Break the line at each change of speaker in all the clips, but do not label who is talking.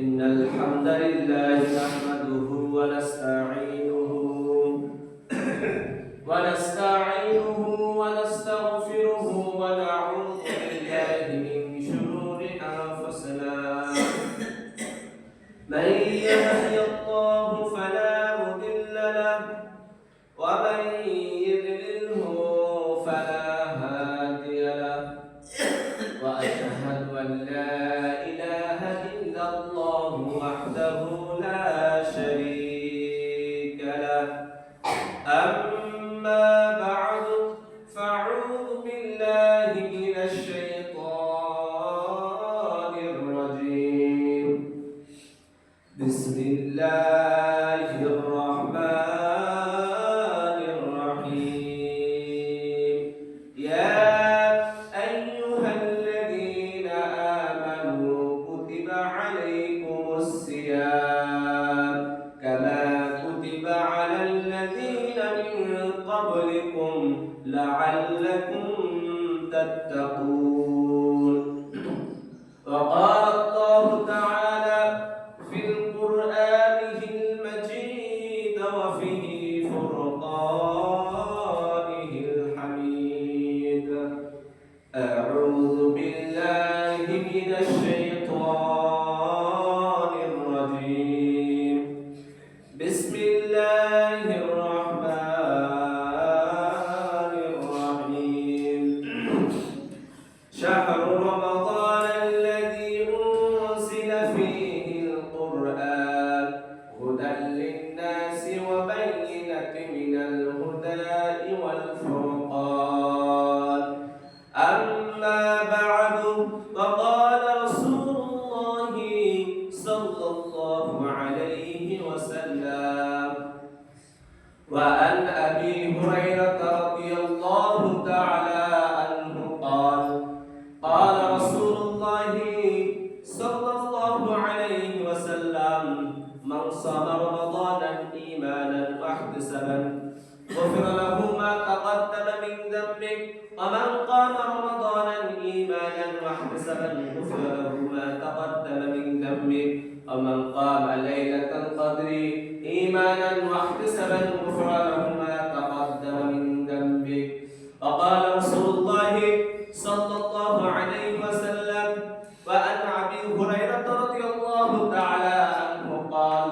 إن الحمد لله نحمده ونستعينه ونستغفره ونعوذ بالله من شرور أنفسنا من يهده الله فلا مضل له ومن يضلله فلا هادي له وأشهد أن لا إله إلا الله وحده لا شريك له أما بعد فأعوذ بالله من الشيطان الرجيم بسم الله الرحمن الرحيم يا أيها الذين آمنوا كتب عليكم الصيام كما كتب على الذين من قبلكم لعلكم تتقون وقال الله تعالى في القرآن المجيد وفي فرقانه الحميد أعوذ بالله من الشيطان الرجيم بسم الله الرحمن الرحيم شهر رمضان الذي أنزل فيه القرآن هدى للناس وبينة من الهدى والفرقان أما بعد فقال رسول الله صلى الله عليه وسلم وعن أبي هريرة رضي الله تعالى عنه قال قال رسول الله صلى الله عليه وسلم من صام رمضانا إيمانا واحتسابا غفر له ما تقدم من ذنبه ومن قام رمضانا إيمانا واحتسابا غفر له ما تقدم من ذنبه ومن قام ليلة القدر إيمانا واحتسابا غفر له ما تقدم من ذنبه وقال رسول الله صلى الله عليه وسلم وعن أبي هريرة رضي الله تعالى عنه قال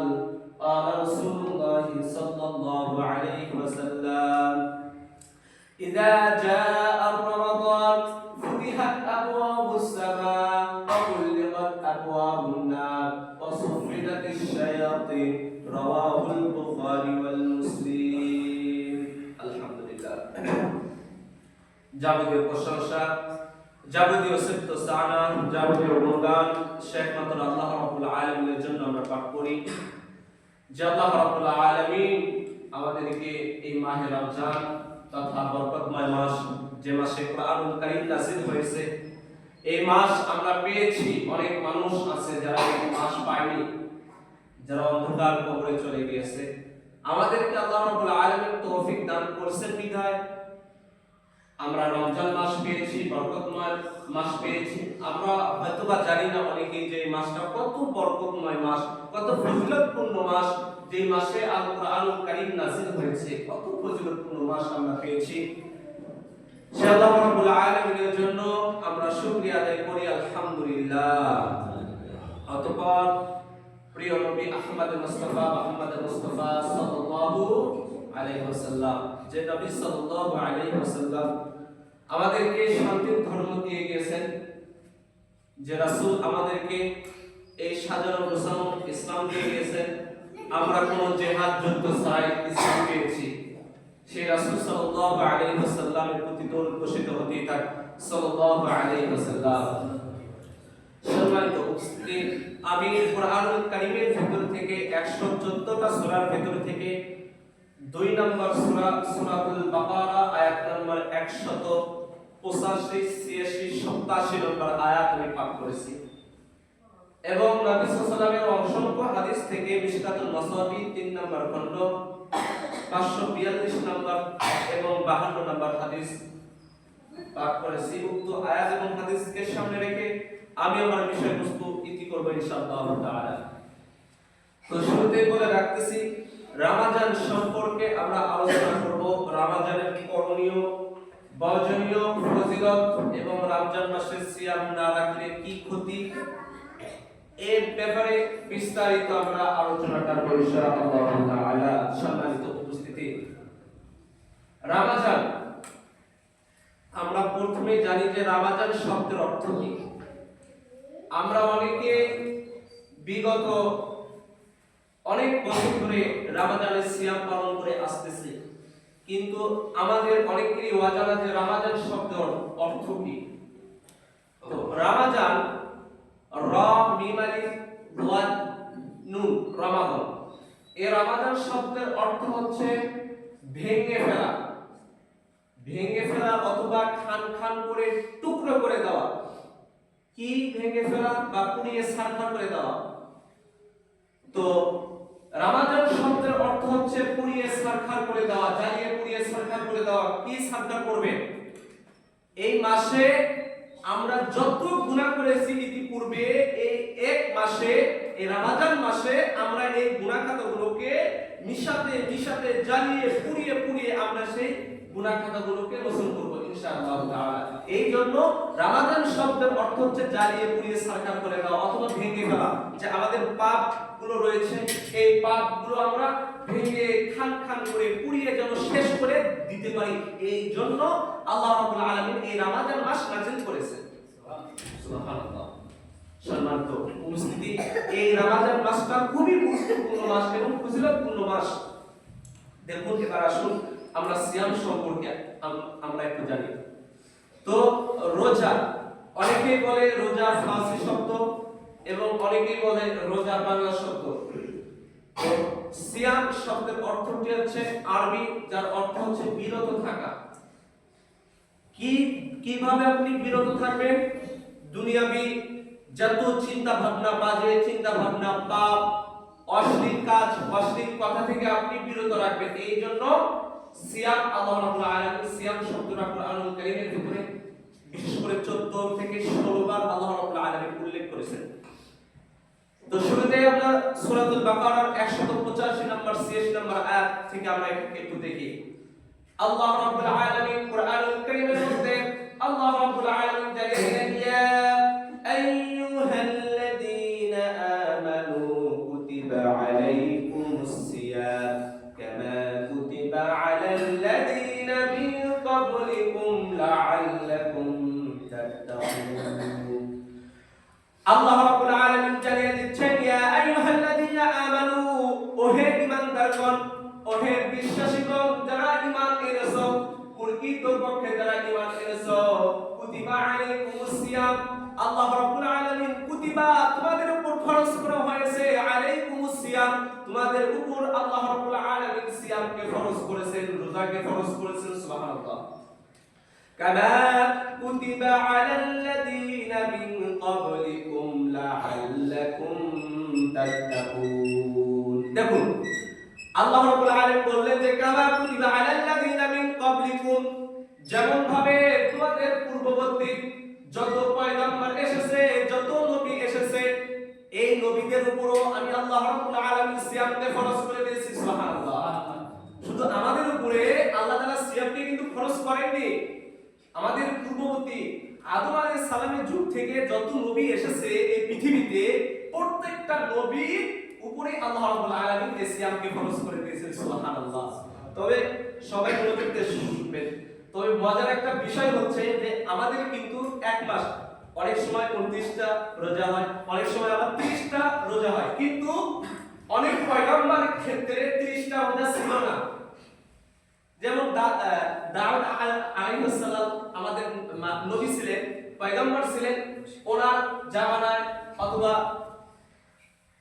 قال رسول الله صلى الله عليه وسلم إذا جاء رمضان فتحت أبواب السماء وغلقت أبواب النار وصفدت الشياطين رواه البخاري والمسلم الحمد لله যাবতীয় প্রশংসা যাবতীয় সত্য সানা যাবতীয় গুণগান শেখ মাত্র আল্লাহ রাব্বুল আলামিনের জন্য আমরা পাঠ করি যে আল্লাহ রাব্বুল আলামিন আমাদেরকে এই মাহে রমজান তথা বরকতময় মাস যে মাসে কোরআনুল কারীম নাযিল হয়েছে এই মাস আমরা পেয়েছি। অনেক মানুষ আছে যারা এই মাস পায়নি, যারা অন্ধকার কবরে চলে গিয়েছে। আমাদেরকে আল্লাহ রাব্বুল আলামিন তৌফিক দান করেছেন বিধায় আমরা রমজান মাস পেয়েছি, বরকতময় মাস পেয়েছি। আমরা হয়তোবা জানি না অনেকেই যে মাসটা কত বরকতময় মাস, কত ফজিলতপূর্ণ মাস, যে মাসে আল কোরআনুল কারীম নাযিল হয়েছে, কত ফজিলতপূর্ণ মাস আমরা পেয়েছি। সে আল্লাহ রাব্বুল আলামিনের জন্য আমরা শুকরিয়া আদায় করি আলহামদুলিল্লাহ। অতঃপর প্রিয় নবী আহমদ মুস্তাফা সাল্লাল্লাহু আলাইহি ওয়াসাল্লাম, যে নবী সাল্লাল্লাহু আলাইহি ওয়াসাল্লাম আমাদেরকে শান্তির ধর্ম দিয়ে গেছেন, যে রাসূল আমাদেরকে এই সাজানো গোছানো ইসলাম দিয়ে গেছেন। আমরা কোনো জিহাদ যুদ্ধ ছাড়াই ইসলাম পেয়েছি। সেই রাসূল সাল্লাল্লাহু আলাইহি ওয়াসাল্লামের প্রতি দরুদ বর্ষিত হতেই থাকে সাল্লাল্লাহু আলাইহি ওয়াসাল্লাম। সম্মানিত উপস্থিতি, আমি কোরআনুল কারীমের ভিতর থেকে 114টা সূরার ভিতর থেকে 2 নম্বর সূরা সূরাতুল বাকারা আয়াত নম্বর 185, 86, 87 নম্বর আয়াত আমি পাঠ করেছি এবং নবী সাল্লাল্লাহু আলাইহি ওয়াসাল্লামের অসংখ্য হাদিস থেকে মিশকাতুল মাসাবি 3 নম্বর খণ্ড 542 নম্বর এবং 52 নম্বর হাদিস পাঠ করেছি। উক্ত আয়াত এবং হাদিসকে সামনে রেখে আমি আমার বিষয়বস্তু ইতি করব ইনশাআল্লাহ তাআলা। তো শুরুতেই বলে রাখতেছি, রমজান সম্পর্কে আমরা আলোচনা করব, রমজানের করণীয়, বর্জনীয়, ফজিলত এবং রমজান মাসে সিয়াম না রাখলে কি ক্ষতি, এই ব্যাপারে বিস্তারিত আমরা আলোচনাটা করব ইনশাআল্লাহ তাআলা। সম্মানিত উপস্থিতি, রমজান আমরা প্রথমে জানি যে রমজান শব্দের অর্থ কি। আমরা অনেকে বিগত অনেক বছর ধরে রমজানের সিয়াম পালন করে আসতেছি, কিন্তু আমাদের অনেকেরই অজানা যে রমজান শব্দের অর্থ কি। তো রমজান, র মিম আলিফ ওয়াদ নুন, রমাদান। এই রমজান শব্দের অর্থ হচ্ছে ভেঙে ফেলা, ভেঙে ফেলা অথবা খান খান করে টুকরো করে দেওয়া। কি ভেঙে ফেলা বা পুড়িয়ে ছারখার করে দেওয়া। তো রমজান শব্দের অর্থ হচ্ছে পুড়িয়ে ছারখার করে দেওয়া, জ্বালিয়ে পুড়িয়ে ছারখার করে দেওয়া। কি ছারখার করবে? এই মাসে আমরা যত গুনাহ করেছি ইতিপূর্বে, এই এক মাসে, এই রমজান মাসে আমরা এই গুনাহ খাতাগুলোকে মিশাতে মিশাতে জ্বালিয়ে পুড়িয়ে পুড়িয়ে আমরা সেই গুনাহ খাতাগুলোকে মোচন করব ইনশাআল্লাহ তাআলা। এই জন্য রমজান শব্দের অর্থ হচ্ছে জ্বালিয়ে পুড়িয়ে ছারখার করে দেওয়া অথবা ভেঙে ফেলা। যে আমাদের পাপগুলো রয়েছে, এই পাপগুলো আমরা ভেঙে খান খান করে পুড়িয়ে যেন শেষ করে দিতে পারি, এই জন্য আল্লাহ রাব্বুল আলামিন এই রমজান মাস নাযিল করেছেন। সুবহানাল্লাহ। সম্মানিত উপস্থিতি, এই রমজান মাসটা খুবই গুরুত্বপূর্ণ মাস এবং ফজিলতপূর্ণ মাস। দেখুন, এবার আসুন আমরা সিয়াম সম্পর্কে আমরা একটু জানি। তো রোজা, অনেকেই বলে রোজা ফার্সি শব্দ এবং অনেকেই বলে রোজা বাংলা শব্দ। তো সিয়াম শব্দের অর্থটি হচ্ছে আরবি, যার অর্থ হচ্ছে বিরত থাকা। কিভাবে আপনি বিরত থাকবেন? দুনিয়াবি যত চিন্তা ভাবনা, বাজে চিন্তা ভাবনা, পাপ, অশ্লীল কাজ, অশ্লীল কথা থেকে আপনি বিরত রাখবেন। এই জন্য সিয়াম, আল্লাহ রাব্বুল আলামিন সিয়াম শব্দটা কুরআনুল কারীমের ভিতরে বিশেষ করে 14 থেকে 16 বার আল্লাহ রাব্বুল আলামিন উল্লেখ করেছেন। তো শুরুতেই আমরা সূরাতুল বাকারার 185 নম্বর 86 নম্বর আয়াত থেকে আমরা একটু দেখি। আল্লাহ রাব্বুল আলামিন কুরআনুল কারীমের মধ্যে আল্লাহ রাব্বুল আলামিন জানিয়েছেন, ইয়া আইয়ুহাল্লাযীনা আমানু কুতিবা আলাইকুমুস সিয়াম কামা কুতিবা আলাল লাযীনা মিন ক্বাবলিকুম লাআল্লাকুম তাত্তাকুন। আল্লাহ রাব্বুল আলামিন জানিয়ে দিচ্ছেন, ইয়া আইয়ুহাল্লাযীনা আমানু, ওহে ঈমানদারগণ, ওহে বিশ্বাসীগণ, যারা ঈমান এনেছো, প্রকৃতপক্ষে যারা ঈমান এনেছো, কুতিবা আলাইকুমুস সিয়াম, আল্লাহ রাব্বুল আলামিন কুতিবা, তোমাদের উপর ফরজ করা হয়েছে, আলাইকুমুস সিয়াম, তোমাদের উপর আল্লাহ রাব্বুল আলামিন সিয়ামকে ফরজ করেছেন, রোজাকে ফরজ করেছেন। সুবহানাল্লাহ। কামা কুতিবা আলাল লাযীনা মিন ক্বাবলিকুম লাআল্লাকুম তাত্তাকুন। দেখুন, আল্লাহ রাব্বুল আলামিন বললেন যে কামা কুতিবা আলাল লাযীনা মিন ক্বাবলিকুম, যেমন ভাবে তোমাদের পূর্ববর্তী যত পয়গম্বর এসেছে, যত নবী এসেছে, এই নবীদের উপরও আমি আল্লাহ রাব্বুল আলামিন সিয়ামকে ফরজ করে দিয়েছি। সুবহানাল্লাহ। শুধু আমাদের উপরে আল্লাহ তাআলা সিয়ামকে কিন্তু ফরজ করেননি, আমাদের পূর্ববর্তী আদম আলাইহিস সালামের যুগ থেকে যত নবী এসেছে এই পৃথিবীতে, প্রত্যেকটা নবীর উপরে আল্লাহ রাব্বুল আলামিন এই সিয়ামকে ফরজ করে দিয়েছেন। সুবহানাল্লাহ। তবে সবাই মনোযোগ দিয়ে শুনবেন। তবে মজার একটা বিষয় হচ্ছে যে আমাদের কিন্তু এক মাস অনেক সময় 29টা রোজা হয়, অনেক সময় আবার 30টা রোজা হয়, কিন্তু অনেক পয়গম্বরের ক্ষেত্রে 30টা রোজা ছিল না। যেমন দাউদ আলাইহিস সালাম আমাদের নবী ছিলেন, পয়গম্বর ছিলেন, ওনার জামানায় অথবা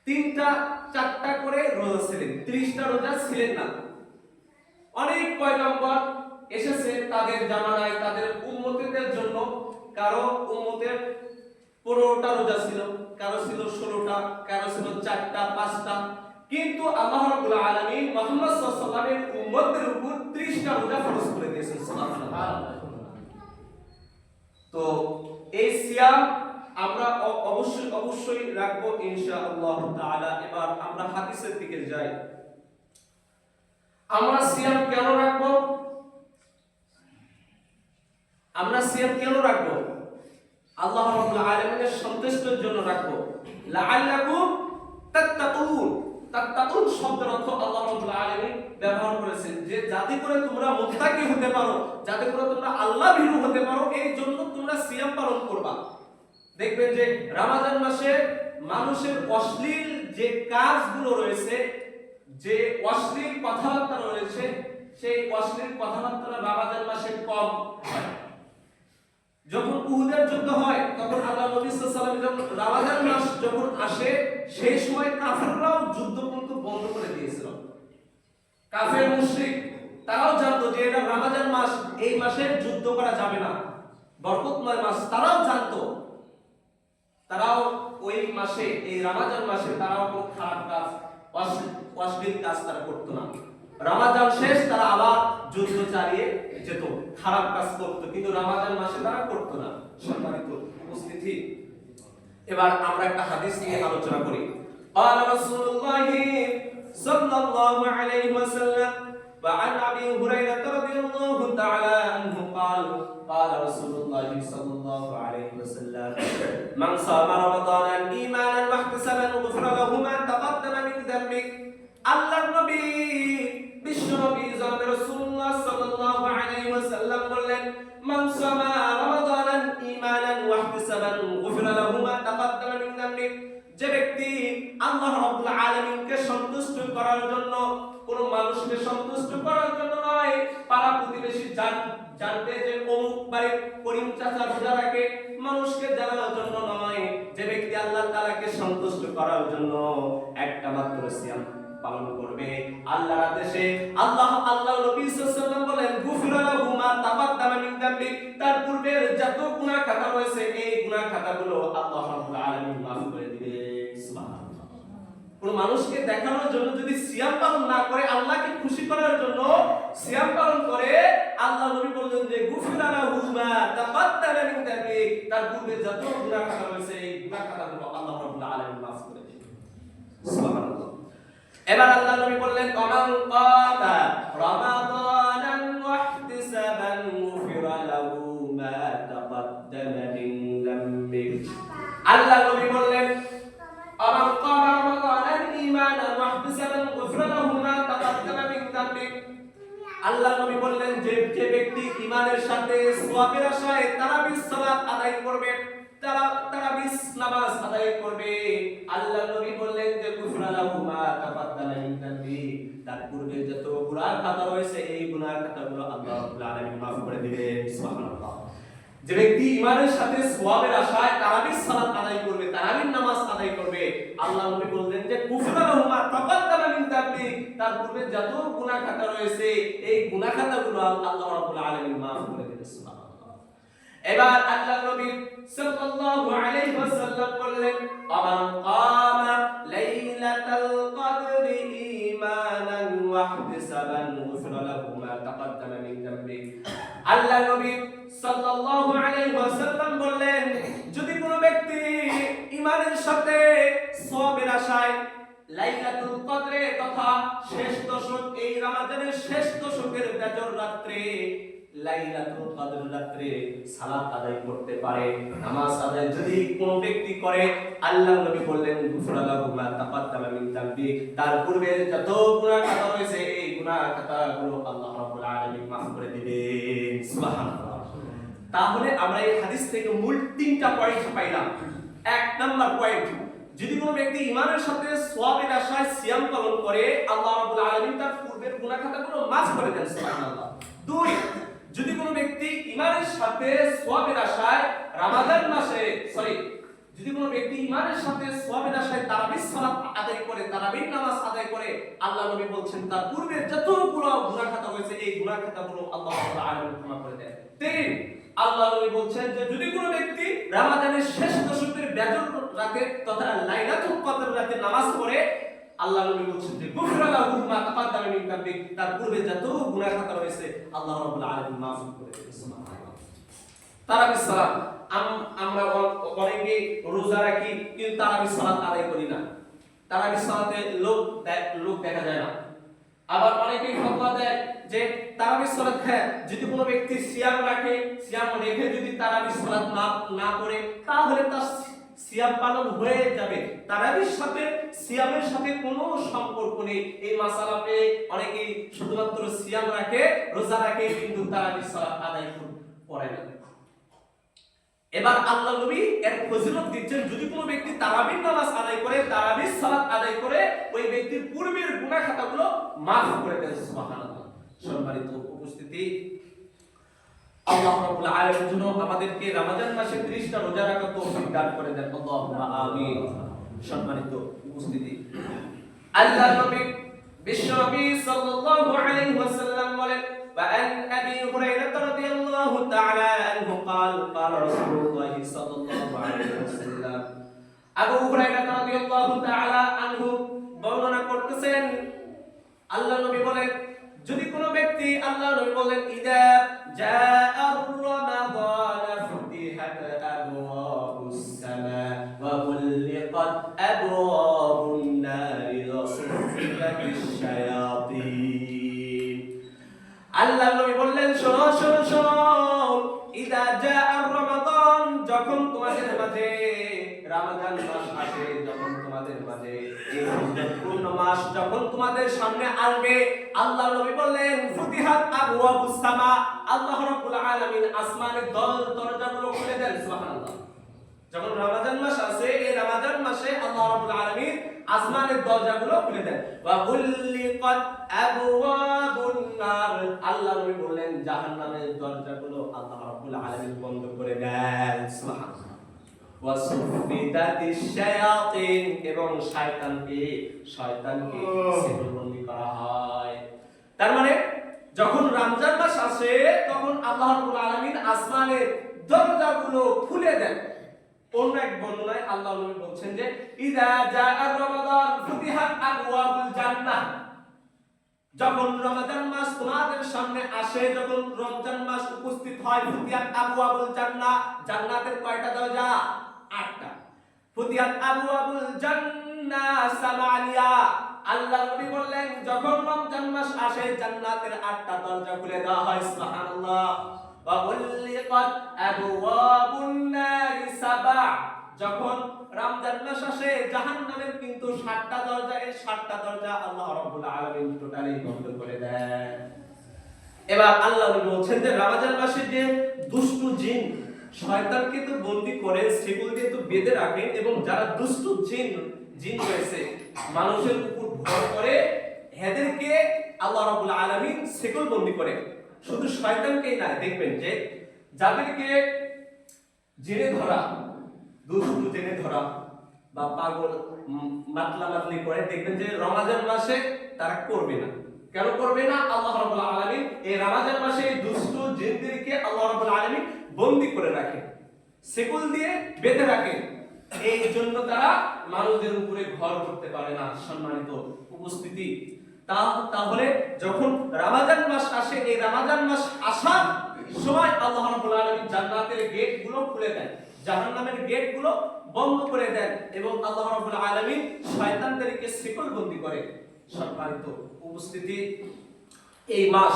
3টা 4টা করে রোজা ছিলেন, 30টা রোজা ছিলেন না। অনেক পয়গম্বর এসেছে তাদের জামানায়, তাদের উম্মতের জন্য, কারো উম্মতের 15টা রোজা ছিল, কারো ছিল 16টা, কারো ছিল 4টা 5টা, কিন্তু আল্লাহ রাব্বুল আলামিন মুহাম্মদ সাল্লাল্লাহু আলাইহি ওয়াসাল্লামের উম্মতের উপর 30টা রোজা ফরজ করে দিয়েছেন। সুবহানাল্লাহ। তো এই সিয়াম আমরা অবশ্যই রাখবো ইনশাআল্লাহ তাআলা। এবার আমরা হাদিসের দিকে যাই। আমরা সিয়াম কেন রাখবো? আমরা সিয়াম কেন রাখবো? আল্লাহ রাব্বুল আলামিনের সন্তুষ্টির জন্য রাখবো। লাআল্লাকুম তাত্তাকুন। তাত্তাকুন শব্দের অর্থ আল্লাহ রাব্বুল আলামিন ব্যবহার করেছেন যে যাতে করে তোমরা মুত্তাকি হতে পারো, যাতে করে তোমরা আল্লাহ ভীরু হতে পারো, এই জন্য তোমরা সিয়াম পালন করবা। দেখবেন যে রমজান মাসে মানুষের অশ্লীল যে কাজগুলো রয়েছে, যে অশ্লীল কথাবার্তা রয়েছে, সেই অশ্লীল কথাবার্তা রমজান মাসে কম হয়। যখন উহুদের যুদ্ধ হয় তখন আল্লাহ নবী সাল্লাল্লাহু আলাইহি ওয়াসাল্লাম রমজান মাস যখন আসে সেই সময় কাফেররাও যুদ্ধ কিন্তু বন্ধ করে দিয়েছিল। কাফের মুশরিক তারাও জানতো যে এটা রমজান মাস, এই মাসে যুদ্ধ করা যাবে না, বরকতময় মাস, তারাও জানতো। তারাও ওই মাসে, এই রমজান মাসে তারাও কোনো খারাপ কাজ, অশ্লীল কাজ তারা করতো না। রমজান শেষ তারা আবার যুদ্ধ চালিয়ে যেত, খারাপ কাজ করতো, কিন্তু রমজান মাসে তারা করতো না। সম্মানিত উপস্থিতি, এবার আমরা একটা হাদিস নিয়ে আলোচনা করি। قال رسول الله صلى الله عليه وسلم وعن ابي هريره رضي الله تعالى عنه قال قال رسول الله صلى الله عليه وسلم من صام رمضان ايمانا واحتسابا غفر له ما تقدم من ذنبه। আল্লাহর নবী বিশ্বনবী জনাবে রাসূলুল্লাহ সাল্লাল্লাহু আলাইহি ওয়াসাল্লাম বললেন, মান সামা রমাদানান ঈমানান ওয়া ইহতিসাবান গুফিরা লাহু মা তাকাদ্দামা মিন যামবি। যে ব্যক্তি আল্লাহ রাব্বুল আলামিনকে সন্তুষ্ট করার জন্য, কোন মানুষকে সন্তুষ্ট করার জন্য নয়, পাড়া প্রতিবেশী জানতে যে অমুক বাড়ির করিম চাচা রোজা রাখে, মানুষকে জানানোর জন্য নয়, যে ব্যক্তি আল্লাহ তাআলাকে সন্তুষ্ট করার জন্য একটা মাত্র সিয়াম পালন করবে, আল্লাহর আদেশে আল্লাহ নবী সাল্লাল্লাহু আলাইহি ওয়াসাল্লাম বলেন, গুফিরা লাহু মা তাকাদ্দামা মিন যামবি। তার পূর্বের যত গুনাহ খাতা রয়েছে এই গুনাহ খাতাগুলো আল্লাহ রাব্বুল আলামিন মাফ করে দিবেন। সুবহানাল্লাহ। কোন মানুষকে দেখানোর জন্য যদি সিয়াম পালন না করে, আল্লাহকে খুশি করার জন্য সিয়াম পালন করে, আল্লাহ নবী বলেন যে গুফিরা লাহু মা তাকাদ্দামা মিন যামবি। তার পূর্বে যত গুনাহ খাতা রয়েছে এই গুনাহ খাতাগুলো আল্লাহ রাব্বুল আলামিন মাফ করে দিবেন। সুবহানাল্লাহ। এবার আল্লাহ নবী বললেন, কামান কাতা রমাদানান ওয়া ইহতিসাবান গুফিরা লাহু মা তাকাদ্দামা মিন যামবি। আল্লাহ নবী বললেন, কামান কাতা রমাদানান ঈমানান ওয়া ইহতিসাবান গুফিরা লাহু মা তাকাদ্দামা মিন যামবি। আল্লাহ নবী বললেন যে ব্যক্তি ঈমানের সাথে সওয়াবের আশায় তারাবির সালাত আদায় করবে, তারাবির নামাজ আদায় করবে, আল্লাহ নবী বললেন যে গুফরা লাহু মা তাকাদ্দামা মিন যামবি। তার পূর্বে যত গুনাহ খাতা রয়েছে এই গুনাহ খাতাগুলো আল্লাহ রাব্বুল আলামিন মাফ করে দিবেন। সুবহানাল্লাহ। যে ব্যক্তি ঈমানের সাথে সওয়াবের আশায় তারাবির সালাত আদায় করবে, তারাবির নামাজ আদায় করবে, আল্লাহ নবী বললেন যে গুফরা লাহু মা তাকাদ্দামা মিন যামবি। তার পূর্বে যত গুনাহ খাতা রয়েছে এই গুনাহ খাতাগুলো আল্লাহ রাব্বুল আলামিন মাফ করে দিবেন। সুবহানাল্লাহ। এবার আল্লাহ নবী সাল্লাল্লাহু আলাইহি ওয়াসাল্লাম বললেন, আমান কামা লাইলাতাল কদরি ঈমানান ওয়া ইহতিসাবান গুফিরা লাহু মা তাকাদ্দামা মিন যামবি। আল্লাহ নবী সাল্লাল্লাহু আলাইহি ওয়াসাল্লাম বললেন, যদি কোনো ব্যক্তি ঈমানের সাথে সওয়াবের আশায় লাইলাতুল কদরে তথা শেষ দশক, এই রমজানের শেষ দশকের বেজর রাত্রে, লাইলাতুল কদর রাত্রে সালাত আদায় করতে পারে, নামাজ আদায় যদি কোনো ব্যক্তি করে, আল্লাহ নবী বললেন গুফরা লাহু মা তাকাদ্দামা মিন যামবি। তার পূর্বে যত গুনাহ খাতা রয়েছে এই গুনাহ খাতাগুলো আল্লাহ রাব্বুল আলামিন মাফ করে দিবেন। সুবহানাল্লাহ। তাহলে আমরা এই হাদিস থেকে মূল তিনটা পয়েন্ট পাইলাম। এক নাম্বার পয়েন্ট, যদি কোনো ব্যক্তি ঈমানের সাথে সওয়াবের আশায় সিয়াম পালন করে, আল্লাহ রাব্বুল আলামিন তার পূর্বের গুনাহ খাতাগুলো মাফ করে দেন। সুবহানাল্লাহ। দুই, যদি কোনো ব্যক্তি ঈমানের সাথে সওয়াবের আশায় রমাদান মাসে যদি কোনো ব্যক্তি ঈমানের সাথে সওয়াবের আশায় তারাবির সালাত আদায় করে, তারাবির নামাজ আদায় করে, আল্লাহ নবী বলছেন তার পূর্বে যতগুলো গুনাহ খাতা হয়েছে এই গুনাহ খাতাগুলো আল্লাহ রাব্বুল আলামিন ক্ষমা করে দেন। তিন, আল্লাহ নবী বলছেন যে যদি কোনো ব্যক্তি রমাদানের শেষ দশকের বেজর রাতে তথা লাইলাতুল কদর রাতে নামাজ পড়ে, আল্লাহ নবী বলছেন যে গুফরা লাহু মা তাকাদ্দামা মিন যামবি। তার পূর্বে যত গুনাহ খাতা রয়েছে আল্লাহ রাব্বুল আলামিন মাফ করে দিবেন। সুবহানাল্লাহ। তারাবির সালাত, আমরা অনেকে রোজা রাখি কিন্তু তারাবির সালাত আদায় করি না, তারাবির সালাতে লোক দেখা যায় না। আবার অনেকেই ফতোয়া দেয় যে তারাবির সালাত যদি কোনো ব্যক্তি সিয়াম রাখে, সিয়াম রেখে যদি তারাবির সালাত না করে তাহলে তার সিয়াম পালন হয়ে যাবে, তারাবির সাথে সিয়ামের সাথে কোনো সম্পর্ক নেই। এই মাসালাতে অনেকেই শুধুমাত্র সিয়াম রাখে, রোজা রাখে কিন্তু তারাবির সালাত আদায় করে না। এবার আল্লাহ নবী এর ফজিলত দিচ্ছেন, যদি কোনো ব্যক্তি তারাবির নামাজ আদায় করে, তারাবির সালাত আদায় করে, ওই ব্যক্তির পূর্বের গুনাহ খাতাগুলো মাফ করে দেন। সুবহানাল্লাহ। সম্মানিত উপস্থিতি, আল্লাহ রাব্বুল আলামিন যেন আমাদেরকে রমজান মাসে 30টা রোজা রাখার তৌফিক দান করে দেন। আল্লাহুম্মা আমিন। সম্মানিত উপস্থিতি, আল্লাহ নবী বিশ্বনবী সাল্লাল্লাহু আলাইহি ওয়াসাল্লাম বলেন, وعن أبي هريرة رضي الله تعالى عنه قال قال رسول الله صلى الله عليه وسلم, আবু হুরায়রা রাদিয়াল্লাহু তাআলা আনহু বর্ণনা করতেছেন, আল্লাহ নবী বলেন, যদি কোনো ব্যক্তি, আল্লাহ নবী বলেন, ইদা জাআ রমাদান ফুতিহাত আবওয়াবুস সামা ওয়া গুলিকাত আবওয়াবুন নারি ওয়া সুফিয়াতিশ শায়াতিন। আল্লাহ নবী বললেন, শোনো শোনো শোনো, ইদা জাআ রমাদান, যখন তোমাদের মাঝে রমাদান মাস আসে, যখন তোমাদের মাঝে এই পূর্ণ মাস যখন তোমাদের সামনে আসবে, আল্লাহ নবী বললেন, ফুতিহাত আবওয়াবুস সামা, আল্লাহ রাব্বুল আলামিন আসমানের দরজাগুলো খুলে দেন। সুবহানাল্লাহ। যখন রমাদান মাস আসে, এই রমাদান মাসে আল্লাহ রাব্বুল আলামিন আসমানের দরজাগুলো খুলে দেন। ওয়া গুলিকাত আবওয়াবুন নার, আল্লাহ নবী বললেন, জাহান্নামের দরজাগুলো আল্লাহ রাব্বুল আলামিন বন্ধ করে দেন। সুবহানাল্লাহ। ওয়া সুফিদাতিশ শায়াতিন, এবং শয়তানকে সেবলবন্দি করা হয়। তার মানে যখন রমজান মাস আসে তখন আল্লাহ রাব্বুল আলামিন আসমানের দরজাগুলো খুলে দেন। অন্য এক বর্ণনায় আল্লাহ নবী বলছেন যে, ইদা জাআ রমাদান ফুতিহাত আবওয়াবুল জান্নাহ, যখন রমাদান মাস তোমাদের সামনে আসে, যখন রমজান মাস উপস্থিত হয়, ফুতিহাত আবওয়াবুল জান্নাহ, জান্নাতের কয়টা দরজা? 8টা। ফুতিহাত আবওয়াবুল জান্নাহ সামানিয়া, আল্লাহ নবী বললেন, যখন রমজান মাস আসে জান্নাতের 8টা দরজা খুলে দেওয়া হয়। সুবহানাল্লাহ। ওয়া গুলিকাত আবওয়াবুন নারি সাবা, যখন রমজান মাস আসে জাহান্নামের কিন্তু 7টা দরজা, এই 7টা দরজা আল্লাহ রাব্বুল আলামিন টোটালি বন্ধ করে দেন। এবার আল্লাহ নবী বলছেন যে রমজান মাসে যে দুষ্ট জিন শয়তানকে তো বন্দী করে, সেগুলো দিয়ে তো বেঁধে রাখেন, এবং যারা দুষ্ট জিন রয়েছে মানুষের উপর ভর করে, এদেরকে আল্লাহ রাব্বুল আলামিন সেগুলো বন্দী করে। শুধু শয়তানকেই না, দেখবেন যে যাদেরকে জেনে ধরা, দুষ্ট জেনে ধরা বা পাগল মাতলামাতলি করে, দেখবেন যে রমজান মাসে তারা করবে না। কেন করবে না? আল্লাহ রাব্বুল আলামিন এই রমজান মাসে দুষ্ট জিনদেরকে আল্লাহ রাব্বুল আলামিন বন্দী করে রাখে, সেকুল দিয়ে বেঁধে রাখে, এই জন্য তারা মানুষদের উপরে ভর করতে পারে না। সম্মানিত উপস্থিতি, তাহলে যখন রমজান মাস আসে, এই রমজান মাস আসার সময় আল্লাহ রাব্বুল আলামিন জান্নাতের গেটগুলো খুলে দেন, জাহান্নামের গেটগুলো বন্ধ করে দেন, এবং আল্লাহ রাব্বুল আলামিন শয়তানদেরকে শিকলবন্দি করে। সম্মানিত উপস্থিতি, এই মাস,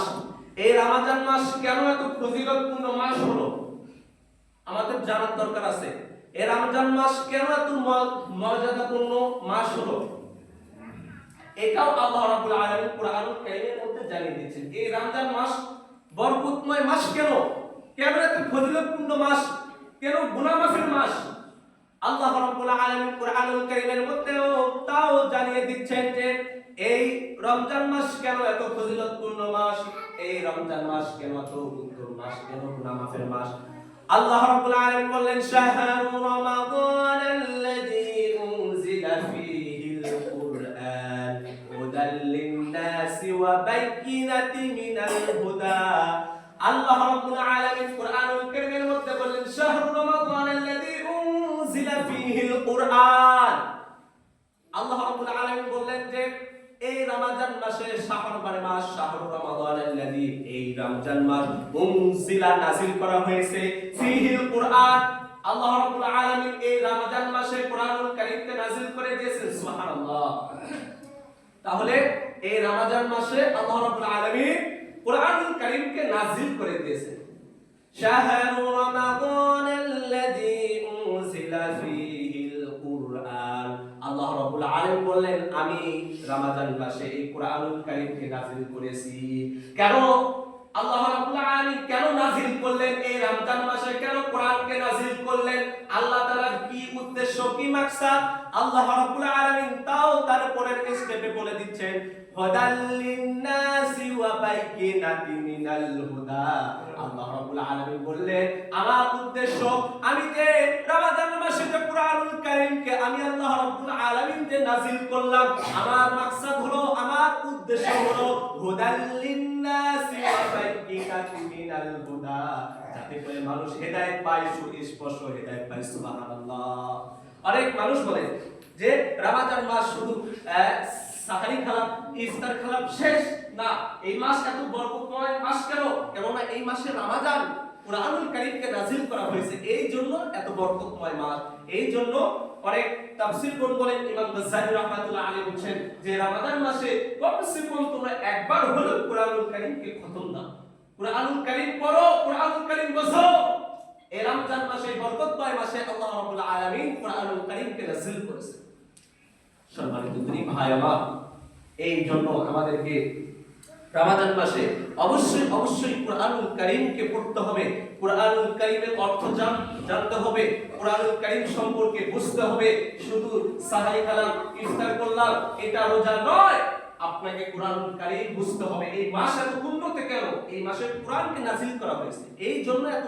এই রমজান মাস কেন এত ফজিলতপূর্ণ মাস হলো আমাদের জানার দরকার আছে। এই রমজান মাস কেন এত মর্যাদাপূর্ণ মাস হলো, এটাও আল্লাহ রাব্বুল আলামিন কুরআনুল কারীমের মধ্যে জানিয়ে দিয়েছেন। এই রমজান মাস বরকতময় মাস কেন, কেন এত ফজিলতপূর্ণ মাস, কেন গুনাহ মাফের মাস, আল্লাহ রাব্বুল আলামিন কুরআনুল কারীমের মধ্যেও তাও জানিয়ে দিচ্ছেন যে এই রমজান মাস কেন এত ফজিলতপূর্ণ মাস, এই রমজান মাস কেন এত উত্তম মাস, কেন গুনাহ মাফের মাস। আল্লাহ রাব্বুল আলামিন বললেন, শাহরু রমাদানাল্লাযী উনজিলা ফীহিল কুরআন হুদাল লিন-নাসি ওয়া বাইয়িনাতিন মিনাল হুদা। আল্লাহ রাব্বুল আলামিন কুরআনুল কারীমের মধ্যে বললেন, শাহরু রমাদানাল্লাযী উনজিলা ফীহিল কুরআন। আল্লাহ রাব্বুল আলামিন বললেন যে এই রমজান মাসে শাহরুর মাস, শাহরুর রমাদানাল্লাযী, এই রমজান মাস উনজিলা নাযিল করা হয়েছে, ফীহিল কুরআন, আল্লাহ রাব্বুল আলামিন এই রমজান মাসে কোরআনুল কারীমকে নাযিল করে দিয়েছেন সুবহানাল্লাহ। তাহলে এই রমজান মাসে আল্লাহ রাব্বুল আলামিন কোরআনুল কারীমকে নাযিল করে দিয়েছেন। শাহরু রমাদানাল্লাযী উনজিলা ফীহিল কুরআন, আল্লাহ রাব্বুল আলামিন বললেন আমি রমজান মাসে এই কোরআনুল কারীমকে নাযিল করেছি। কেন আল্লাহ রাব্বুল আলামিন কেন নাযিল করলেন? এই রমজান মাসে কেন কোরআনকে নাযিল করলেন? আল্লাহ তাআলার কি উদ্দেশ্য, কি মাকসাদ আল্লাহ রাব্বুল আলামিন তাও তার পরের স্টেপে বলে দিচ্ছেন। হুদাল লিন-নাসি ওয়া বাইয়িনাতিন মিনাল হুদা, আল্লাহ রাব্বুল আলামিন বললেন আমার উদ্দেশ্য আমি যে রমজান মাসে যে কোরআনুল কারীমকে আমি আল্লাহ রাব্বুল আলামিন যে নাযিল করলাম, আমার মাকসাদ হলো, আমার উদ্দেশ্য হলো হুদাল লিন-নাসি ওয়া বাইয়িনাতিন মিনাল হুদা, যাতে করে মানুষ হেদায়েত পায়, সুস্পষ্ট হেদায়েত পায়। সুবহানাল্লাহ। অনেক মানুষ বলে যে রমজান মাস শুধু সাহারি খেলাম, ইফতার খেলাম, শেষ না, এই মাস এত বরকতময় মাস কেন? কেননা এই মাসে রমজান কোরআনুল কারীমকে নাযিল করা হয়েছে, এই জন্য এত বরকতময় মাস। এই জন্য অনেক তাফসীরগণ বলেন, ইমাম গাজ্জালী রাহমাতুল্লাহ আলাইহি বলেন যে রমজান মাসে কমসে কম তোমরা একবার হলেও কোরআনুল কারীমকে খতম দাও, কোরআনুল কারীম পড়ো, কোরআনুল কারীম বোঝো। এই রমজান মাসে বরকতময় মাসে আল্লাহ রাব্বুল আলামিন কোরআনুল কারীমকে নাযিল করেছেন। সম্মানিত দিনী ভাই আমার, এই জন্য আমাদেরকে রমজান মাসে অবশ্যই অবশ্যই কোরআনুল কারীমকে পড়তে হবে, কোরআনুল কারীমের অর্থ জানতে হবে, কোরআনুল কারীম সম্পর্কে বুঝতে হবে। শুধু সাহারি খেলাম, ইফতার করলাম, এটা রোজা নয়, আপনাকে কোরআনুল কারীম বুঝতে হবে। এই মাস এত উন্নত কেন? এই মাসে কোরআনকে নাযিল করা হয়েছে, এই জন্য এত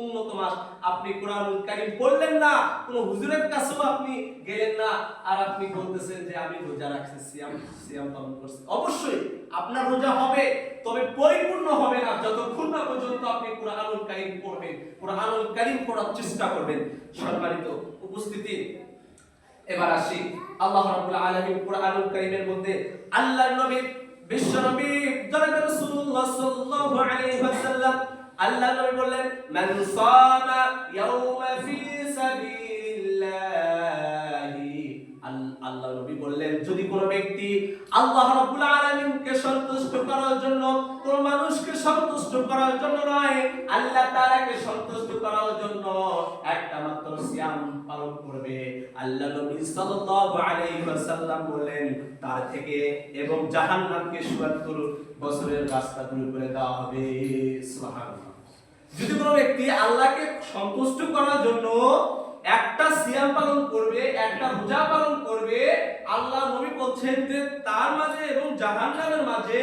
উন্নত মাস। আপনি কোরআনুল কারীম পড়লেন না, কোন হুজুরের কাছেও আপনি গেলেন না, আর আপনি বলতেছেন যে আমি রোজা রাখছি, সিয়াম পালন করছি। অবশ্যই আপনার রোজা হবে, তবে পরিপূর্ণ হবে না যতক্ষণ না পর্যন্ত আপনি কোরআনুল কারীম পড়বেন, কোরআনুল কারীম পড়ার চেষ্টা করবেন। সম্মানিত উপস্থিতি, এবার আসি আল্লাহ রাব্বুল আলামিন কোরআনুল কারীমের মধ্যে আল্লাহর নবী বিশ্ব নবী জনাব রাসূলুল্লাহ সাল্লাল্লাহু আলাইহি ওয়াসাল্লাম আল্লাহর নবী বললেন মান সামা ইয়াওমা ফি সাবিলিল্লাহি, আল্লাহর নবী বললেন যদি কোন ব্যক্তি আল্লাহ রাব্বুল আলামিনকে সন্তুষ্ট করার জন্য, কোন মানুষকে সন্তুষ্ট করার জন্য নয়, আল্লাহ তাআলাকে সন্তুষ্ট করার জন্য একটা মাত্র সিয়াম পালন করবে, আল্লাহ নবী সাল্লাল্লাহু আলাইহি ওয়াসাল্লাম বলেন তার থেকে এবং জাহান্নামকে ৭৭ বছরের রাস্তা দূর করে দেওয়া হবে। সুবহানাল্লাহ। যদি কোনো ব্যক্তি আল্লাহকে সন্তুষ্ট করার জন্য একটা সিয়াম পালন করবে, একটা রোজা পালন করবে, আল্লাহ নবী বলছেন যে তার মাঝে এবং জাহান্নামের মাঝে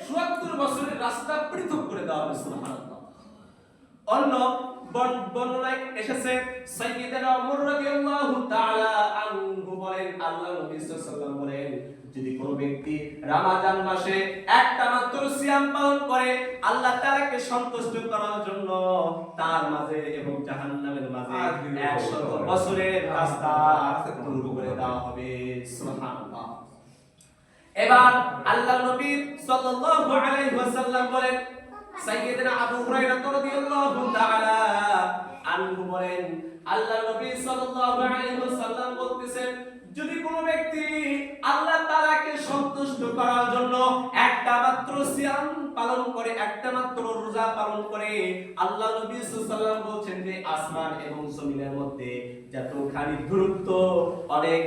৭৭ বছরের রাস্তা পৃথক করে দেওয়া হবে। সুবহানাল্লাহ। অন্য বর্ণনায় এসেছে সাইয়্যিদানা ওমর রাদিয়াল্লাহু তাআলা আনহু বলেন, আল্লাহ নবী সাল্লাল্লাহু আলাইহি ওয়াসাল্লাম বলেন যদি কোনো ব্যক্তি রমজান মাসে একটা মাত্র সিয়াম পালন করে আল্লাহ তাআলাকে সন্তুষ্ট করার জন্য, তার মাঝে এবং জাহান্নামের মাঝে ১০০ বছরের রাস্তা দূর করে দেওয়া হবে। সুবহানাল্লাহ। এবার আল্লাহ নবী সাল্লাল্লাহু আলাইহি ওয়াসাল্লাম বলেন, সাইয়্যিদনা আবু হুরায়রা রাদিয়াল্লাহু তাআলা আনহু বলেন, আল্লাহ নবী সাল্লাল্লাহু আলাইহি ওয়াসাল্লাম বলতেছেন যদি কোন ব্যক্তি আল্লাহ তাআলাকে সন্তুষ্ট করার জন্য একটা মাত্র সিয়াম পালন করে, একটা মাত্র রোজা পালন করে, আল্লাহ নবী সাল্লাল্লাহু আলাইহি ওয়াসাল্লাম বলছেন যে আসমান এবং জমিনের মধ্যে যতখানি দূরত্ব, অনেক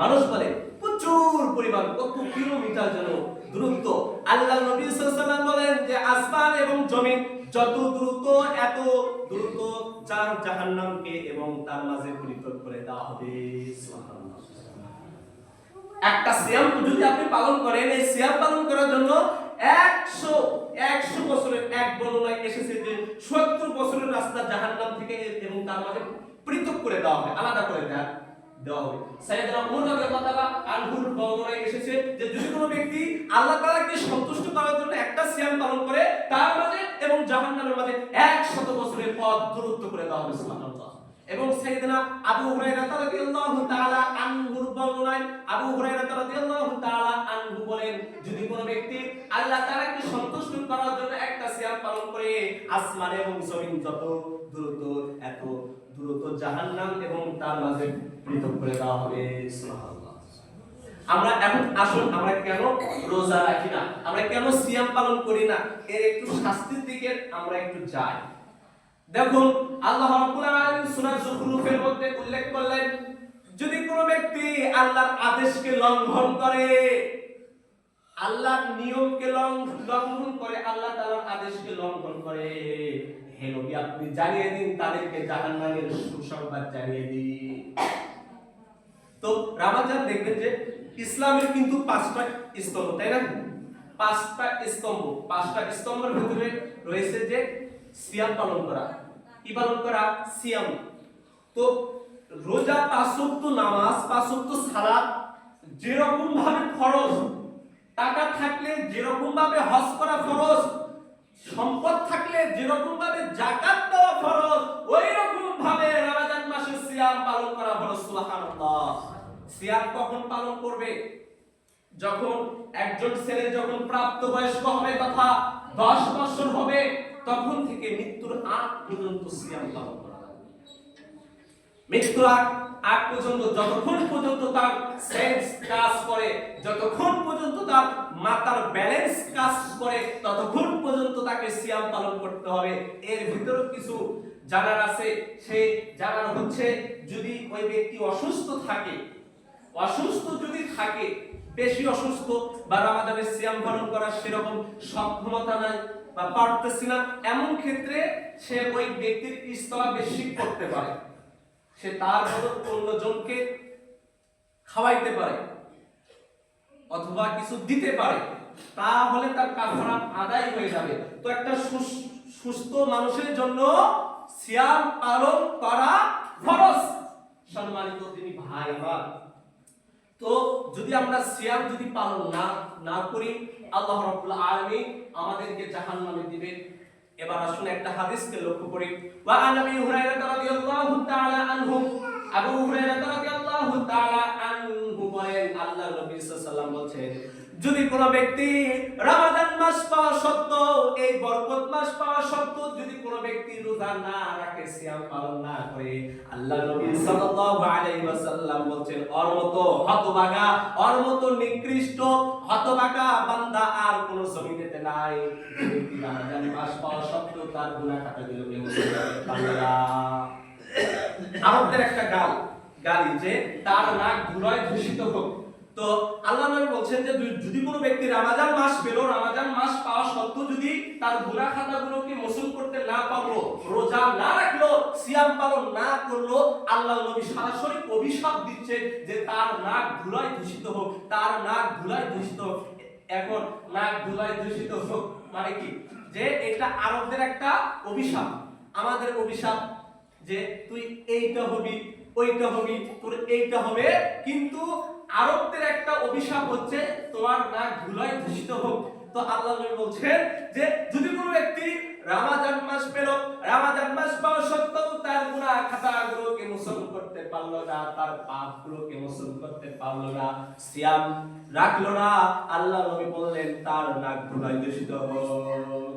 মানুষ বলে প্রচুর পরিমাণ, কত কিলোমিটার যেন দূরত্ব, আল্লাহ নবী সাল্লাল্লাহু আলাইহি ওয়াসাল্লাম বলেন যে আসমান এবং জমিন যত দ্রুত, এত দ্রুত জাহান্নামকে এবং তার মাঝে পৃথক করে দেওয়া হবে। সুবহানাল্লাহ। একটা সিয়াম যদি আপনি পালন করেন, এই সিয়াম পালন করার জন্য 100 বছরের, এক বর্ণনায় এসেছে যে ৭০ বছরের রাস্তা জাহান্নাম থেকে এবং তার মাঝে পৃথক করে দেওয়া হবে, আলাদা করে দেওয়া হবে। সাইয়েদনা ওমর রাদিয়াল্লাহু তাআলা আনহুর বর্ণনায় এসেছে যে যদি কোনো ব্যক্তি আল্লাহ তাআলাকে সন্তুষ্ট করার জন্য একটা সিয়াম পালন করে, তার মাঝে এবং জাহান্নামের মাঝে ১০০ বছরের পথ দূরত্ব করে দেওয়া হবে। সুবহানাল্লাহ। এবং সাইয়েদনা আবু হুরায়রা রাদিয়াল্লাহু তাআলা আনহুর বর্ণনায় আবু হুরায়রা রাদিয়াল্লাহু তাআলা আনহু বলেন যদি কোনো ব্যক্তি আল্লাহ তাআলাকে সন্তুষ্ট করার জন্য একটা সিয়াম পালন করে, আসমান এবং জমিন যত দ্রুত, এত দ্রুত জাহান্নাম এবং তার মাঝে পৃথক করে দেওয়া হবে। সুবহানাল্লাহ। আমরা এখন আসুন আমরা কেন রোজা রাখি না, আমরা কেন সিয়াম পালন করি না, এর একটু শাস্তির দিকে আমরা একটু যাই। দেখুন আল্লাহ রাব্বুল আলামিন সূরা যুখরুফের মধ্যে উল্লেখ করলেন, যদি কোনো ব্যক্তি আল্লাহর আদেশকে লঙ্ঘন করে, আল্লাহর নিয়মকে লঙ্ঘন করে, আল্লাহ তাআলার আদেশকে লঙ্ঘন করে, হে নবী আপনি জানিয়ে দিন তাদেরকে জাহান্নামের সুসংবাদ জানিয়ে দিন। তো রমজান দেখবেন যে ইসলামের কিন্তু 5টা স্তম্ভ, তাই না? 5টা স্তম্ভ, 5টা স্তম্ভের ভিতরে রয়েছে যে সিয়াম পালন করা। কি পালন করা? সিয়াম। তো রোজা, 5 ওয়াক্ত নামাজ, 5 ওয়াক্ত সালাত যেরকম ভাবে ফরজ, টাকা থাকলে যেরকম ভাবে হজ করা ফরজ, সম্পদ থাকলে যেরকম ভাবে যাকাত দেওয়া ফরজ, ওই রকম ভাবে রমজান মাসে সিয়াম পালন করা ফরজ। সুবহানাল্লাহ। সিয়াম কখন পালন করবে? যখন একজন ছেলে যখন প্রাপ্তবয়স্ক হবে, তথা 10 বছর হবে, তখন থেকে মৃত্যুর আগ পর্যন্ত সিয়াম পালন করা হবে। মৃত্যুর আগ পর্যন্ত, যতক্ষণ পর্যন্ত তার সেন্স কাজ করে, যতক্ষণ পর্যন্ত তার মাথার ব্যালেন্স কাজ করে, ততক্ষণ পর্যন্ত তাকে সিয়াম পালন করতে হবে। এর ভিতরে কিছু জানার আছে, সেই জানার হচ্ছে যদি ওই ব্যক্তি অসুস্থ থাকে, যদি থাকে বেশি অসুস্থ বা রমাদানের সিয়াম পালন করার সেরকম সক্ষমতা নাই বা পারতেছে না, এমন ক্ষেত্রে সে ওই ব্যক্তির ইস্তরা বেশি করতে পারে, সে তার মতো অন্যজনকে খাওয়াইতে পারে অথবা কিছু দিতে পারে, তাহলে তার কাফারা আদায় হয়ে যাবে। তো একটা সুস্থ মানুষের জন্য সিয়াম পালন করা ফরজ। সম্মানিত তিনি ভাই আমার, তো যদি আমরা সিয়াম যদি পালন না করি, আল্লাহ রাব্বুল আলামিন আমাদেরকে জাহান্নামে দিবে। এবার আসুন একটা হাদিসকে লক্ষ্য করি। ওয়া আন আবি হুরায়রা রাদিয়াল্লাহু তাআলা আনহু, আবু হুরায়রা রাদিয়াল্লাহু তাআলা আনহু বলেন, আল্লাহর নবী সাল্লাল্লাহু আলাইহি ওয়াসাল্লাম বলেন, যদি কোনো ব্যক্তি রমাদান মাস পাওয়া সত্ত্বেও, এই বরকত মাস পাওয়া সত্ত্বেও যদি কোনো ব্যক্তি রোজা না রাখে, সিয়াম পালন না করে, আল্লাহর নবী সাল্লাল্লাহু আলাইহি ওয়াসাল্লাম বলেন, ওর মতো হতভাগা, ওর মতো নিকৃষ্ট হতভাগা বান্দা আর কোন জমিনেতে নাই। ব্যক্তি রমাদান মাস পাওয়া সত্ত্বেও তার গুনাহ খাতাগুলোকে মুছে ফেলতে পারবে না। আমাদের একটা গালি যে তার নাক ধুলায় দূষিত হোক। তো আল্লাহ নবী বলছেন যে যদি কোনো ব্যক্তি রমজান মাস পেল, রমজান মাস পাওয়া সত্ত্বেও যদি তার গুনাহ খাতাগুলোকে মোচন করতে না পারলো, রোজা না রাখলো, সিয়াম পালন না করলো, আল্লাহ নবী সরাসরি অভিশাপ দিচ্ছে যে তার নাক ধুলায় দূষিত হোক, তার নাক ধুলায় দূষিত হোক। এখন নাক ধুলায় দূষিত হোক মানে কি? যে এটা আরবদের একটা অভিশাপ, আমাদের অভিশাপ যে তুই এইটা হবি, ওইটা হবি, তোর এইটা হবে। কিন্তু আরবদের একটা অভিশাপ হচ্ছে তোমার নাক ধুলায় দূষিত হোক। তো আল্লাহ নবী বলছেন যে যদি কোনো ব্যক্তি রমজান মাস পেল, রমজান মাস পাওয়া সত্ত্বেও তার গুনাহ খাতাগুলোকে মোচন করতে পারলো না, তার পাপগুলোকে মোচন করতে পারলো না, সিয়াম রাখলো না, আল্লাহ নবী বললেন তার নাক ধুলায় দূষিত হোক।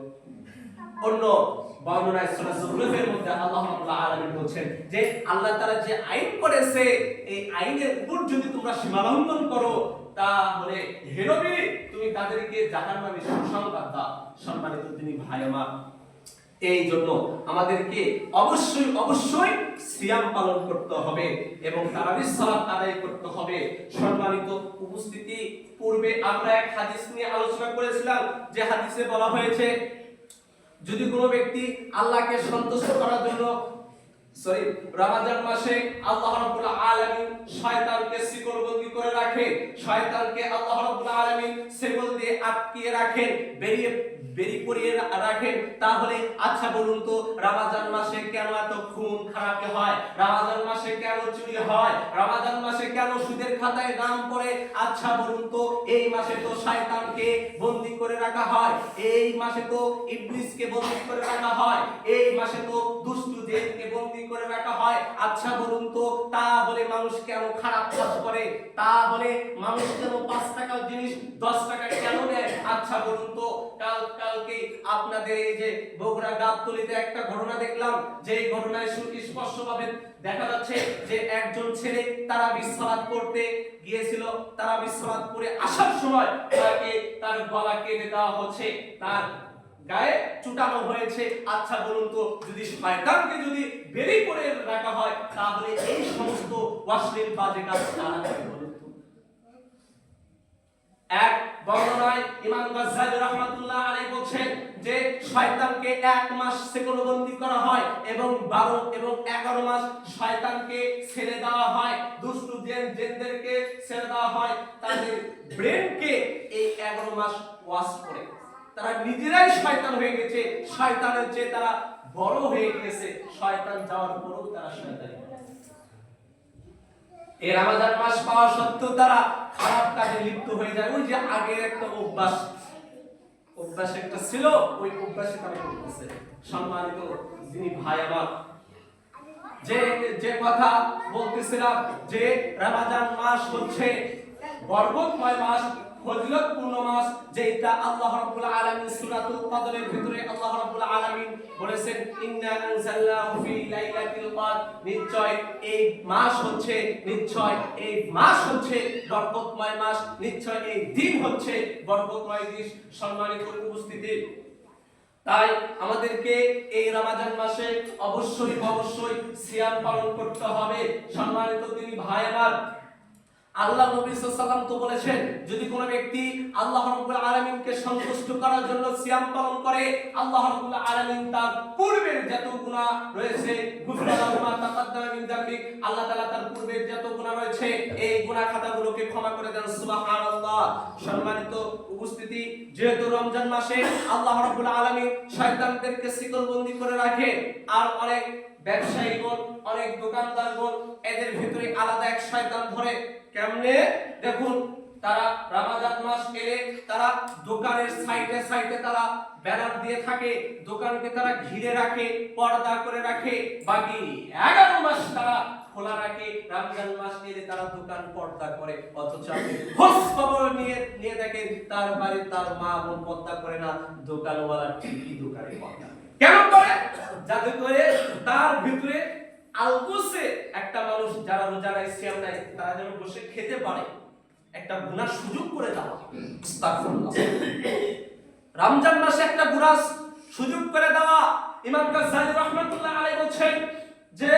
অন্য বর্ণনায় সূরা যুখরুফের মধ্যে আল্লাহ রাব্বুল আলামিন বলেন যে আল্লাহ তাআলা যে আইন করেছে, এই আইনের উপর যদি তোমরা সীমা লঙ্ঘন করো, তাহলে হে নবী তুমি তাদেরকে জাহান্নামের সুসংবাদ দাও। সম্মানিত তিনি ভাই আমার, এই জন্য আমাদেরকে অবশ্যই সিয়াম পালন করতে হবে এবং তারাবির সালাত আদায় করতে হবে। সম্মানিত উপস্থিতি, পূর্বে আমরা এক হাদিস নিয়ে আলোচনা করেছিলাম, যে হাদিসে বলা হয়েছে যদি কোনো ব্যক্তি আল্লাহকে সন্তুষ্ট করার জন্য রমজান মাসে আল্লাহ রাব্বুল আলামিন শয়তানকে শিকলবন্দি করে রাখে, শয়তানকে আল্লাহ রাব্বুল আলামিন শিকল দিয়ে আটকিয়ে রাখেন, বেরি করিয়ে রাখেন, তাহলে আচ্ছা বলুন তো রমজান মাসে কেন এত খুন খারাপ হয়, রমজান মাসে কেন চুরি হয়, রমজান মাসে কেন সুদের খাতায় নাম পড়ে? আচ্ছা বলুন তো এই মাসে তো শয়তানকে বন্দী করে রাখা হয়, এই মাসে তো ইবলিসকে বন্দী করে রাখা হয়, এই মাসে তো দুষ্টু জিনকে বন্দী করে রাখা হয়। আচ্ছা বলুন তো তাহলে মানুষ কেন খারাপ কাজ করে? তাহলে মানুষ কেন 5 টাকার জিনিস 10 টাকা কেন নেয়? আচ্ছা বলুন তো কালকে আপনার আপনাদের এই যে বগুড়া গাবতলীতে একটা ঘটনা দেখলাম, যে এই ঘটনায় সুস্পষ্টভাবে দেখা যাচ্ছে যে একজন ছেলে তারাবির সালাত পড়তে গিয়েছিল, তারাবির সালাত পড়ে আসার সময় তাকে তার গলা কেটে দেওয়া হচ্ছে, তার গায়ে চুটানো হয়েছে। আচ্ছা বলুন তো, যদি শয়তানকে যদি বেরি করে রাখা হয় তাহলে এই সমস্ত অশ্লীল বাজে কাজ কারা করে বলুন তো? এক বর্ণনায় ইমাম গাজ্জালী রাহমাতুল্লাহ আলাইহি বলেন যে শয়তানকে 1 মাস সেকলবন্দি করা হয় এবং 12 এবং 11 মাস শয়তানকে ছেড়ে দেওয়া হয়, দুষ্টু জিনদেরকে ছেড়ে দেওয়া হয়, তাদের ব্রেনকে এই 11 মাস ওয়াশ করে তারা নিজেরাই শয়তান হয়ে গেছে, শয়তানের চেয়ে তারা বড় হয়ে গেছে, শয়তান যাওয়ার পরেও তারা শয়তানি। এই রমজান মাস পাওয়া সত্ত্বেও তারা খারাপ কাজে লিপ্ত হয়ে যায়। ওই যে আগের একটা অভ্যাস একটা ছিল, ওই অভ্যাসে তারা করতেছে। সম্মানিত যিনি ভাই আমার, যে কথা বলতেছিলাম যে রমজান মাস হচ্ছে বরকতময় মাস, ফজিলতপূর্ণ মাস, যেটা আল্লাহ রাব্বুল আলামিন সূরাতুল কদরের ভিতরে আল্লাহ রাব্বুল আলামিন বলেছেন ইন্না আনজালনাহু ফি লাইলাতিল কদর, নিশ্চয় এই মাস হচ্ছে বরকতময় মাস, নিশ্চয় এই দিন হচ্ছে বরকতময় দিন। সম্মানিত উপস্থিতি, তাই আমাদেরকে এই রমজান মাসে অবশ্যই সিয়াম পালন করতে হবে। সম্মানিত তিনি ভাই আমার, আল্লাহ নবী সাল্লাল্লাহু আলাইহি ওয়াসাল্লাম তো বলেছেন, যদি কোনো ব্যক্তি আল্লাহ রাব্বুল আলামিনকে সন্তুষ্ট করার জন্য সিয়াম পালন করে, আল্লাহ রাব্বুল আলামিন তার পূর্বের যত গুনাহ রয়েছে গুফরানাহু মা তাকাদ্দামা মিন যামবি, আল্লাহ তাআলা তার পূর্বের যত গুনাহ রয়েছে এই গুনাহ খাতাগুলোকে ক্ষমা করে দেন। সুবহানাল্লাহ। সম্মানিত উপস্থিতি, যেহেতু রমজান মাসে আল্লাহ রাব্বুল আলামিন শয়তানদেরকে শিকলবন্দি করে রাখে, আর অনেক ব্যবসায়ীগণ, অনেক দোকানদারগণ, এদের ভিতরে আলাদা এক শয়তান ধরে। কেমনে? দেখুন, তারা রমজান মাস এলে তারা দোকানের সাইডে তারা ব্যানার দিয়ে থাকে, দোকানকে তারা ঘিরে রাখে, পর্দা করে রাখে, বাকি 11 মাস তারা খোলা রাখে। রমজান মাস এলে তারা দোকান পর্দা করে, অথচ আপনি খোঁজ খবর নিয়ে দেখেন তার বাড়ির তার মা বোন পর্দা করে না, দোকানওয়ালা ঠিকই দোকানে পর্দা কেন করে? যাতে করে তার ভিতরে আলগোসে একটা মানুষ যারা রোজা নাই, সিয়াম নাই, তারা যেন বসে খেতে পারে, একটা গুনার সুযোগ করে দেওয়া। আস্তাগফিরুল্লাহ। রমজান মাসে একটা গুনার সুযোগ করে দেওয়া। ইমাম গাজ্জালী রাহমাতুল্লাহ আলাইহি বলেন যে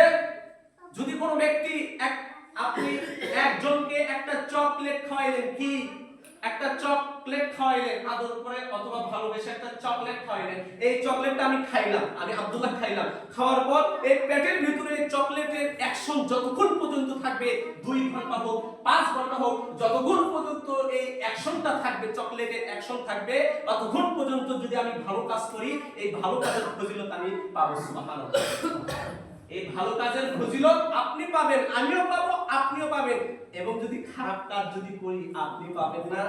যদি কোনো ব্যক্তি আপনি একজনকে একটা চকলেট খাওয়াইলেন, কি একটা চকলেট খাওয়াইলেন আদর করে অথবা ভালোবেসে একটা চকলেট খাওয়াইলেন, এই চকলেটটা আমি খাইলাম, আমি আব্দুল্লাহ খাইলাম, খাওয়ার পর এই পেটের ভিতরে চকলেটের অ্যাকশন যতক্ষণ পর্যন্ত থাকবে, 2 ঘন্টা হোক 5 ঘন্টা হোক, যতক্ষণ পর্যন্ত এই অ্যাকশনটা থাকবে, চকলেটের অ্যাকশন থাকবে, ততক্ষণ পর্যন্ত যদি আমি ভালো কাজ করি, এই ভালো কাজের ফজিলত আমি পাবো। সুবহানাল্লাহ। এই ভালো কাজের ফজিলত আপনি পাবেন, আমিও পাবো, আপনিও পাবেন। এবং যদি খারাপ কাজ যদি করি, আপনি পাবেন না।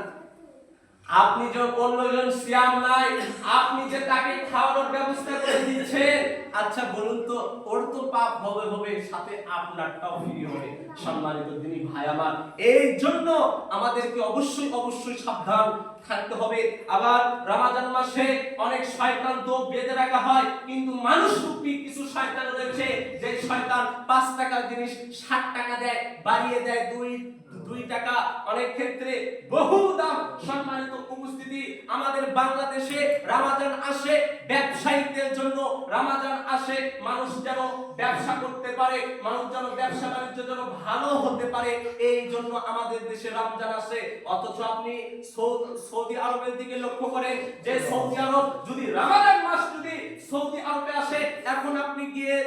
আপনি যে অন্যজন সিয়াম নাই, আপনি যে তাকে খাওয়ানোর ব্যবস্থা করে দিচ্ছেন, আচ্ছা বলুন তো, ওর তো পাপ হবে, সাথে আপনারটাও ফ্রি হবে। সম্মানিত দিনী ভাই আমার, এই জন্য আমাদেরকে অবশ্যই সাবধান থাকতে হবে। আবার রমজান মাসে অনেক শয়তান তো বেঁধে রাখা হয়, কিন্তু মানুষ রূপী কিছু শয়তান রয়েছে, যে শয়তান 5 টাকার জিনিস 60 টাকা দেয়, বাড়িয়ে দেয় 2 টাকা, অনেক ক্ষেত্রে বহু দাম। সম্মানিত উপস্থিতি, আমাদের বাংলাদেশে রমজান আসে ব্যবসায়ীদের জন্য, রমজান আসে মানুষ যেন ব্যবসা করতে পারে, মানুষ যেন ব্যবসা বাণিজ্য যেন ভালো হতে পারে, এই জন্য আমাদের দেশে রমজান আসে। অথচ আপনি সৌদি আরবের দিকে লক্ষ্য করেন, যে সৌদি আরব যদি রমজান মাস যদি সৌদি আরবে আসে, এখন আপনি গিয়ে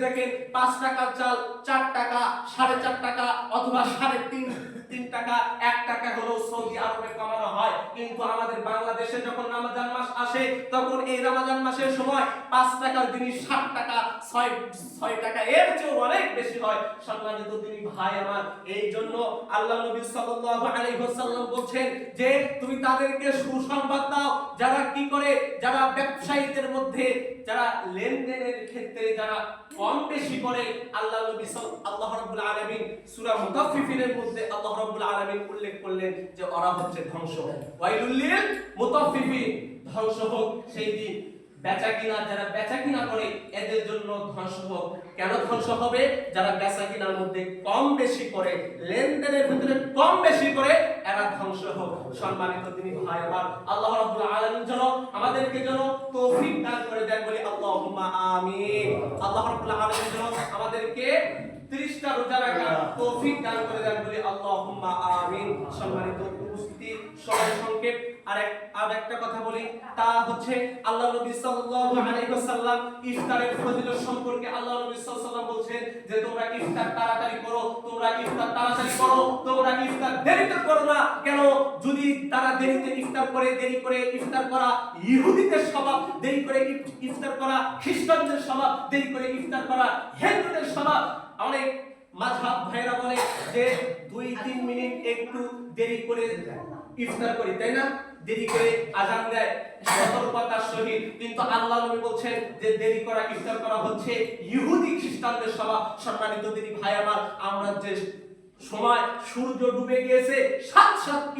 দেখেন 5 টাকার চাল 4 টাকা, 4.5 টাকা অথবা 3.5 টাকা, 1 টাকা হলেও সৌদি আরবে কমানো হয়। কিন্তু আমাদের বাংলাদেশে যখন রমজান মাস আসে, তখন এই রমজান মাসের সময় 5 টাকার জিনিস 7 টাকা, 6 টাকা, এর চেয়ে অনেক বেশি হয়। সম্মানিত দিনী ভাই আমার, এই জন্য আল্লাহ নবী সাল্লাল্লাহু আলাইহি ওয়াসাল্লাম বলেন যে তুমি তাদেরকে সুসংবাদ দাও যারা কি করে, যারা ব্যবসায়ীদের মধ্যে যারা লেনদেনের ক্ষেত্রে যারা কম বেশি করে। আল্লাহ রাব্বুল আলামিন সূরা মুতাফফিফিনের মধ্যে আল্লাহ রাব্বুল আলামিন উল্লেখ করলেন যে ওরা হচ্ছে ধ্বংস ওয়াইলুল লিল মুতাফফিফিন, ধ্বংস হোক সেই দিন যারা বেচা কিনা করে এদের জন্য ধ্বংস হোক। কেন ধ্বংস হবে? যারা বেচা কিনার মধ্যে কম বেশি করে, লেনদেনের ভিতরে কম বেশি করে, এরা ধ্বংস হোক। সম্মানিত তিনি ভাই আমার, আল্লাহ রাব্বুল আলামিন যেন আমাদেরকে যেন তৌফিক দান করে দেন, বলি আল্লাহুম্মা আমিন। আল্লাহ রাব্বুল আলামিন যেন আমাদেরকে 30টা রোজা রাখার তৌফিক দান করে দেন, বলি আল্লাহুম্মা আমিন। সম্মানিত উপস্থিতি, সময় সংক্ষেপ, আর একটা কথা বলি, তা হচ্ছে আল্লাহ নবী সাল্লাল্লাহু আলাইহি ওয়াসাল্লাম ইফতারের ফজিলত সম্পর্কে আল্লাহ নবী সাল্লাল্লাহু আলাইহি ওয়াসাল্লাম বলেন যে তোমরা ইফতার তাড়াতাড়ি করো, তোমরা ইফতার তাড়াতাড়ি করো, তোমরা ইফতার দেরিতে করো না। কেন? যদি তারা দেরিতে ইফতার করে, দেরি করে ইফতার করা ইহুদিদের স্বভাব, দেরি করে ইফতার করা খ্রিস্টানদের স্বভাব, দেরি করে ইফতার করা হিন্দুদের স্বভাব। অনেক মাযহাব ভাইরা বলে যে 2-3 মিনিট একটু দেরি করে ইফতার করি, তাই না? দেরি করে আযান দেয় সতর্কতার সহিত, কিন্তু আল্লাহ নবী বলছেন যে দেরি করা ইফতার করা হচ্ছে ইহুদি খ্রিস্টানদের স্বভাব। সম্মানিত দিনী ভাই আমার, আমরা যে সময় সূর্য ডুবে গিয়েছে সাত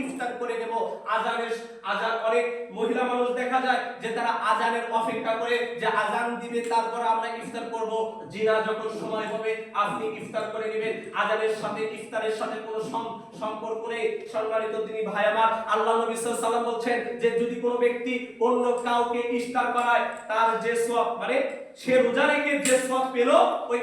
ইফতার করে নেব। আজান অনেক মহিলা মানুষ দেখা যায় যে তারা আজানের অপেক্ষা করে যে আজান দিবে তারপর আমরা ইফতার করব। জিনা যখন সময় হবে আপনি ইফতার করে নেবেন, আজানের সাথে ইফতারের সাথে কোনো সম্পর্ক নেই। সম্মানিত দিনী ভাই আমার, আল্লাহ নবী সাল্লাল্লাহু আলাইহি ওয়াসাল্লাম বলছেন যে যদি কোনো ব্যক্তি অন্য কাউকে ইফতার করায় তার যে সওয়াব, মানে সে রোজা রেখে যে সওয়াব পেল, ওই